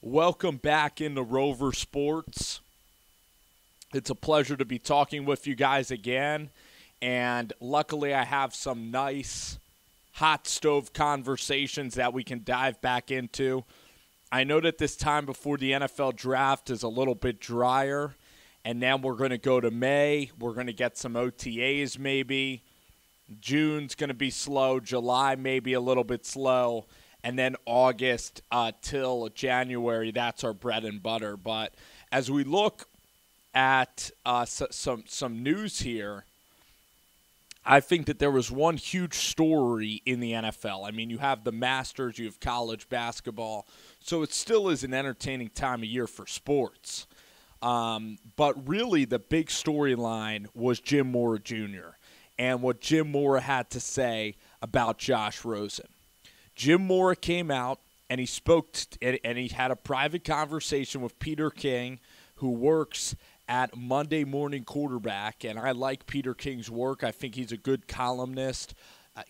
Welcome back into Rover Sports. It's a pleasure to be talking with you guys again. And luckily I have some nice hot stove conversations that we can dive back into. I know that this time before the NFL draft is a little bit drier. And then we're going to go to May. We're going to get some OTAs maybe. June's going to be slow. July maybe a little bit slow. And then August till January, that's our bread and butter. But as we look at some news here, I think that there was one huge story in the NFL. I mean, you have the Masters, you have college basketball, so it still is an entertaining time of year for sports. But really the big storyline was Jim Mora Jr. and what Jim Mora had to say about Josh Rosen. Jim Mora came out and he spoke and he had a private conversation with Peter King, who works at Monday Morning Quarterback, and I like Peter King's work. I think he's a good columnist. I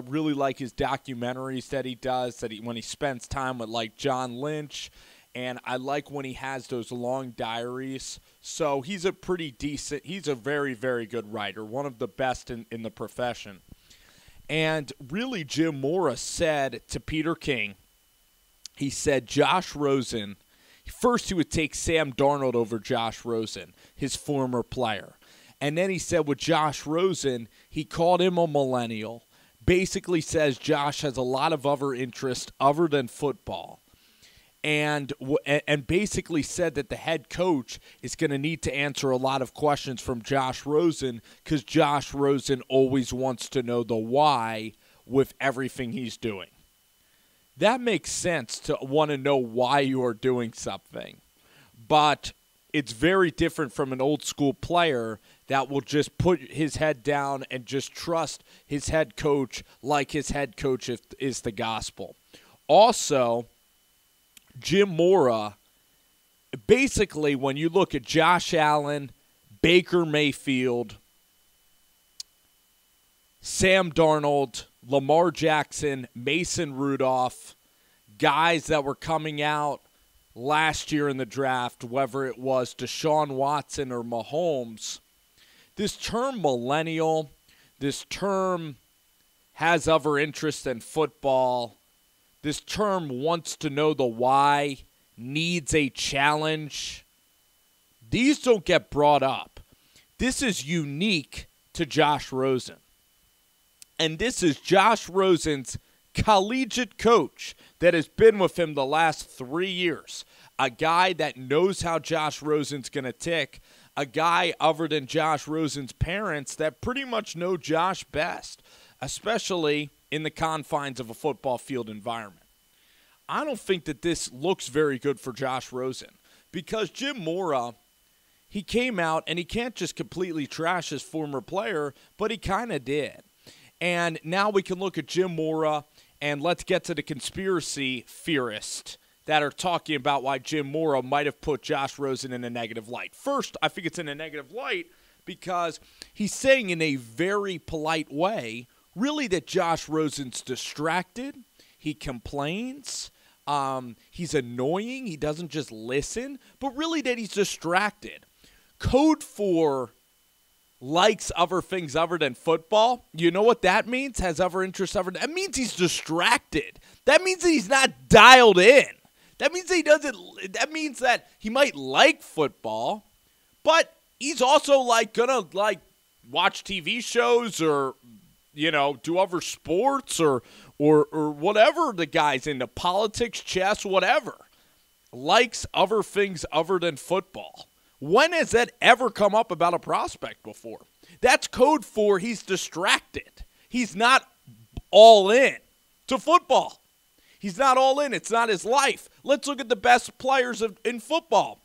really like his documentaries that he does. When he spends time with like John Lynch, and I like when he has those long diaries. So he's a very, very good writer, one of the best in the profession. And really, Jim Mora said to Peter King, he said Josh Rosen, first he would take Sam Darnold over Josh Rosen, his former player. And then he said with Josh Rosen, he called him a millennial, basically says Josh has a lot of other interests other than football. And basically said that the head coach is going to need to answer a lot of questions from Josh Rosen because Josh Rosen always wants to know the why with everything he's doing. That makes sense to want to know why you are doing something. But it's very different from an old school player that will just put his head down and just trust his head coach like his head coach is the gospel. Also, Jim Mora, basically when you look at Josh Allen, Baker Mayfield, Sam Darnold, Lamar Jackson, Mason Rudolph, guys that were coming out last year in the draft, whether it was Deshaun Watson or Mahomes, this term millennial, this term has other interests than football, this term wants to know the why, needs a challenge. These don't get brought up. This is unique to Josh Rosen. And this is Josh Rosen's collegiate coach that has been with him the last 3 years. A guy that knows how Josh Rosen's going to tick. A guy other than Josh Rosen's parents that pretty much know Josh best, especially in the confines of a football field environment. I don't think that this looks very good for Josh Rosen because Jim Mora, he came out and he can't just completely trash his former player, but he kind of did. And now we can look at Jim Mora and let's get to the conspiracy theorists that are talking about why Jim Mora might have put Josh Rosen in a negative light. First, I think it's in a negative light because he's saying in a very polite way, really, that Josh Rosen's distracted. He complains. He's annoying. He doesn't just listen. But really that he's distracted. Code for likes other things other than football. You know what that means? Has other interests other than. That means he's distracted. That means that he's not dialed in. That means that he doesn't. That means that he might like football, but he's also gonna watch TV shows or do other sports or whatever the guy's into, politics, chess, whatever. Likes other things other than football. When has that ever come up about a prospect before? That's code for he's distracted. He's not all in to football. He's not all in. It's not his life. Let's look at the best players in football.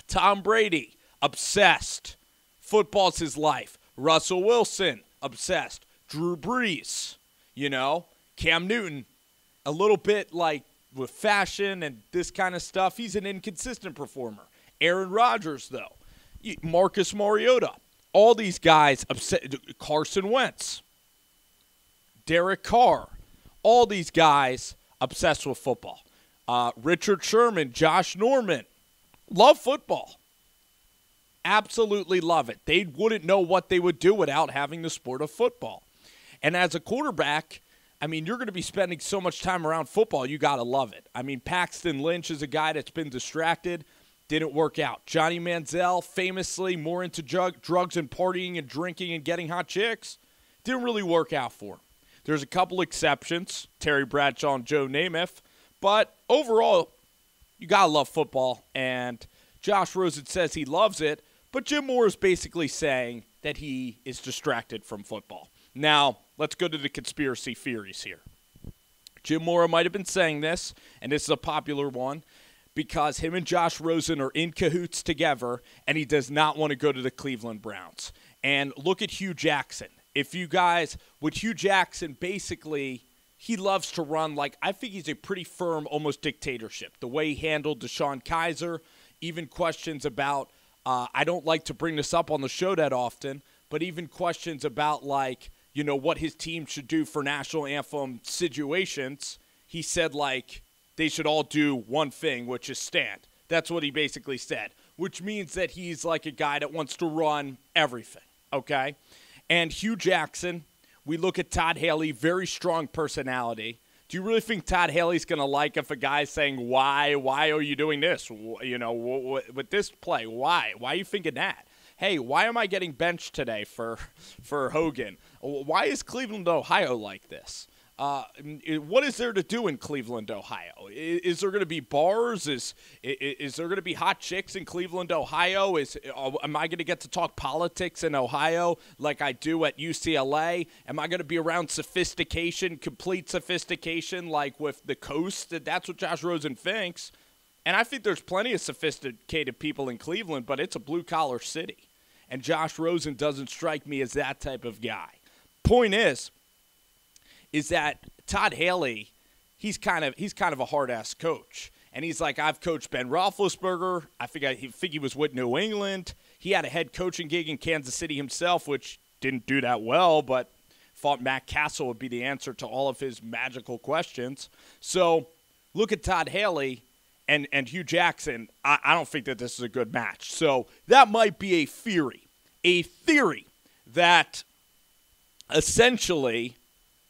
Tom Brady, obsessed. Football's his life. Russell Wilson, obsessed. Drew Brees, Cam Newton, a little bit with fashion and this kind of stuff. He's an inconsistent performer. Aaron Rodgers, though. Marcus Mariota. All these guys, Carson Wentz. Derek Carr. All these guys obsessed with football. Richard Sherman, Josh Norman, love football. Absolutely love it. They wouldn't know what they would do without having the sport of football. And as a quarterback, I mean, you're going to be spending so much time around football, you got to love it. I mean, Paxton Lynch is a guy that's been distracted. Didn't work out. Johnny Manziel, famously more into drugs and partying and drinking and getting hot chicks, didn't really work out for him. There's a couple exceptions, Terry Bradshaw and Joe Namath, but overall, you got to love football, and Josh Rosen says he loves it, but Jim Mora is basically saying that he is distracted from football. Now, let's go to the conspiracy theories here. Jim Mora might have been saying this, and this is a popular one, because him and Josh Rosen are in cahoots together, and he does not want to go to the Cleveland Browns. And look at Hugh Jackson. If you guys, with Hugh Jackson, basically, he loves to run like, I think he's a pretty firm, almost dictatorship. The way he handled Deshaun Kaiser, even questions about, I don't like to bring this up on the show that often, but even questions about, like, you know, what his team should do for national anthem situations, he said, like, they should all do one thing, which is stand. That's what he basically said, which means that he's like a guy that wants to run everything, okay? And Hugh Jackson, we look at Todd Haley, very strong personality. Do you really think Todd Haley's going to like if a guy's saying, why are you doing this? You know, with this play, why? Why are you thinking that? Hey, why am I getting benched today for Hogan? Why is Cleveland, Ohio like this? What is there to do in Cleveland, Ohio? Is there going to be bars? Is there going to be hot chicks in Cleveland, Ohio? Am I going to get to talk politics in Ohio like I do at UCLA? Am I going to be around sophistication, complete sophistication, like with the coast? That's what Josh Rosen thinks. And I think there's plenty of sophisticated people in Cleveland, but it's a blue-collar city. And Josh Rosen doesn't strike me as that type of guy. Point is that Todd Haley, he's kind of a hard-ass coach. And he's like, I've coached Ben Roethlisberger. I think he was with New England. He had a head coaching gig in Kansas City himself, which didn't do that well, but thought Matt Castle would be the answer to all of his magical questions. So look at Todd Haley and Hugh Jackson. I don't think that this is a good match. So that might be a theory that essentially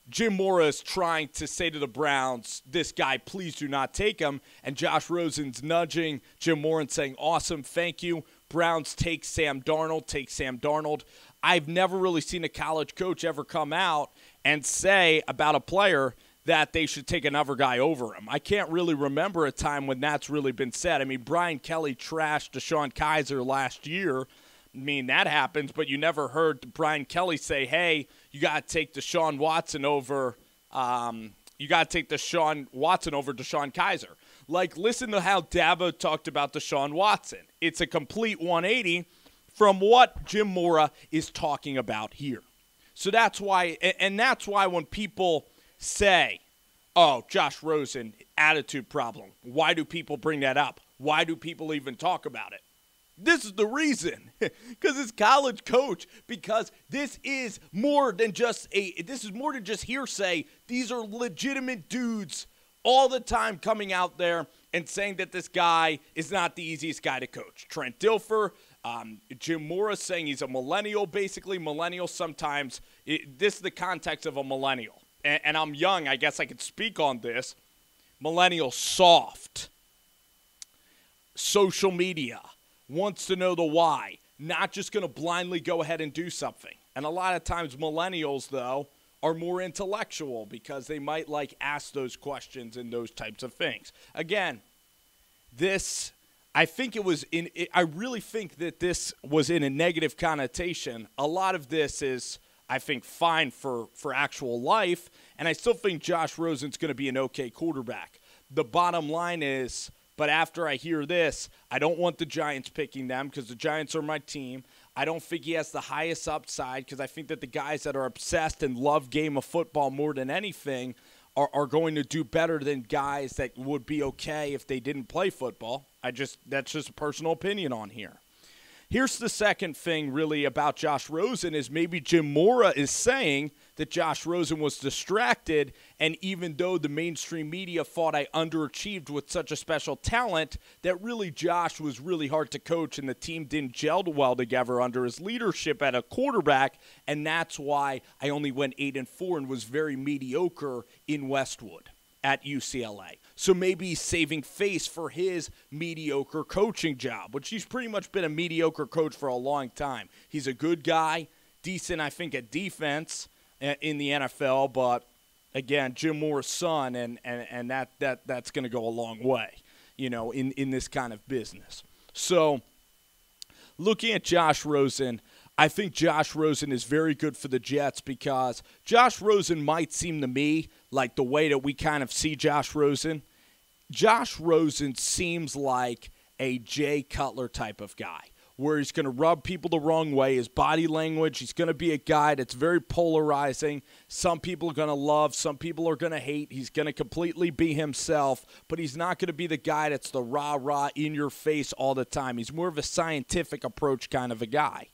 Jim Mora is trying to say to the Browns, this guy, please do not take him. And Josh Rosen's nudging Jim Mora and saying, awesome, thank you. Browns take Sam Darnold. I've never really seen a college coach ever come out and say about a player that they should take another guy over him. I can't really remember a time when that's really been said. I mean, Brian Kelly trashed Deshaun Kaiser last year. I mean, that happens, but you never heard Brian Kelly say, hey, you got to take Deshaun Watson over Deshaun Kaiser. Like, listen to how Dabo talked about Deshaun Watson. It's a complete 180 from what Jim Mora is talking about here. So that's why when people say, oh, Josh Rosen, attitude problem, why do people bring that up? Why do people even talk about it? This is the reason, because it's college coach, because this is more than just hearsay. These are legitimate dudes all the time coming out there and saying that this guy is not the easiest guy to coach. Trent Dilfer, Jim Mora saying he's a millennial, basically. Millennial sometimes, this is the context of a millennial. And I'm young, I guess I could speak on this. Millennial soft. Social media. Wants to know the why, not just going to blindly go ahead and do something. And a lot of times millennials, though, are more intellectual because they might like ask those questions and those types of things. Again, I really think that this was in a negative connotation. A lot of this is, I think, fine for actual life, and I still think Josh Rosen's going to be an okay quarterback. The bottom line is, but after I hear this, I don't want the Giants picking them because the Giants are my team. I don't think he has the highest upside because I think that the guys that are obsessed and love game of football more than anything are going to do better than guys that would be okay if they didn't play football. That's just a personal opinion on here. Here's the second thing really about Josh Rosen is maybe Jim Mora is saying that Josh Rosen was distracted, and even though the mainstream media thought I underachieved with such a special talent, that really Josh was really hard to coach and the team didn't gel well together under his leadership at a quarterback, and that's why I only went 8-4 and was very mediocre in Westwood at UCLA. So maybe he's saving face for his mediocre coaching job, which he's pretty much been a mediocre coach for a long time. He's a good guy, decent, I think, at defense in the NFL, but again, Jim Mora's son, and that's going to go a long way, in this kind of business. So looking at Josh Rosen, I think Josh Rosen is very good for the Jets because Josh Rosen might seem to me like the way that we kind of see Josh Rosen. Josh Rosen seems like a Jay Cutler type of guy where he's going to rub people the wrong way. His body language, he's going to be a guy that's very polarizing. Some people are going to love, some people are going to hate. He's going to completely be himself, but he's not going to be the guy that's the rah-rah in your face all the time. He's more of a scientific approach kind of a guy.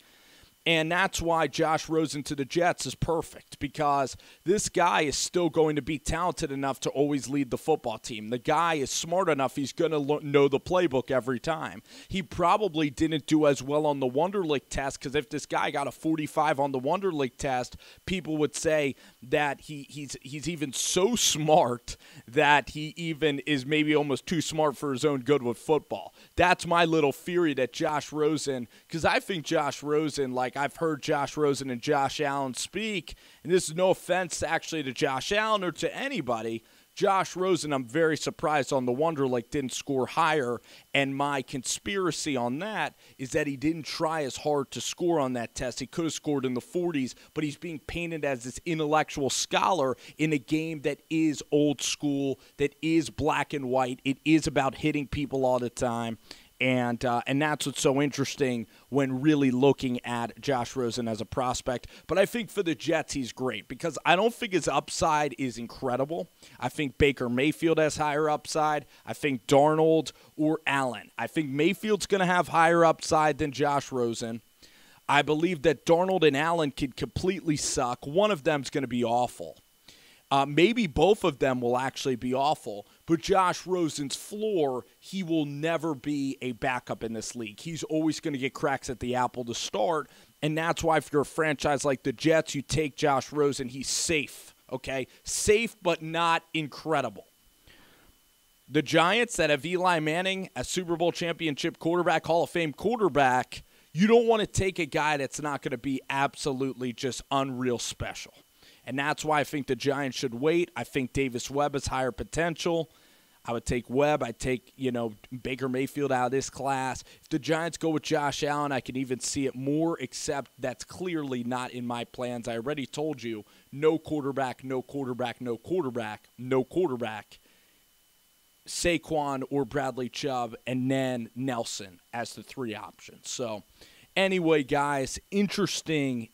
And that's why Josh Rosen to the Jets is perfect, because this guy is still going to be talented enough to always lead the football team. The guy is smart enough, he's going to know the playbook every time. He probably didn't do as well on the Wonderlic test, because if this guy got a 45 on the Wonderlic test, people would say that he's even so smart that he even is maybe almost too smart for his own good with football. That's my little theory that Josh Rosen, because I think Josh Rosen, I've heard Josh Rosen and Josh Allen speak, and this is no offense actually to Josh Allen or to anybody. Josh Rosen, I'm very surprised on the Wonderlic didn't score higher, and my conspiracy on that is that he didn't try as hard to score on that test. He could have scored in the 40s, but he's being painted as this intellectual scholar in a game that is old school, that is black and white. It is about hitting people all the time. And that's what's so interesting when really looking at Josh Rosen as a prospect. But I think for the Jets, he's great because I don't think his upside is incredible. I think Baker Mayfield has higher upside. I think Darnold or Allen. I think Mayfield's going to have higher upside than Josh Rosen. I believe that Darnold and Allen could completely suck. One of them's going to be awful. Maybe both of them will actually be awful, but Josh Rosen's floor, he will never be a backup in this league. He's always going to get cracks at the apple to start, and that's why if you're a franchise like the Jets, you take Josh Rosen, he's safe, okay? Safe but not incredible. The Giants that have Eli Manning, a Super Bowl championship quarterback, Hall of Fame quarterback, you don't want to take a guy that's not going to be absolutely just unreal special. And that's why I think the Giants should wait. I think Davis Webb has higher potential. I would take Webb. I'd take, Baker Mayfield out of this class. If the Giants go with Josh Allen, I can even see it more, except that's clearly not in my plans. I already told you, no quarterback, no quarterback, no quarterback, no quarterback. Saquon or Bradley Chubb, and then Nelson as the three options. So anyway, guys, interesting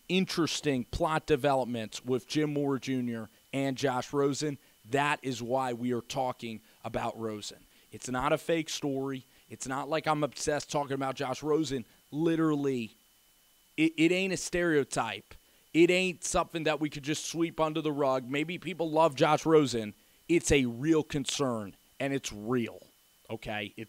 plot developments with Jim Mora Jr. and Josh Rosen. That is why we are talking about Rosen. It's not a fake story. It's not like I'm obsessed talking about Josh Rosen. Literally, it ain't a stereotype. It ain't something that we could just sweep under the rug. Maybe people love Josh Rosen. It's a real concern, and it's real, okay? It's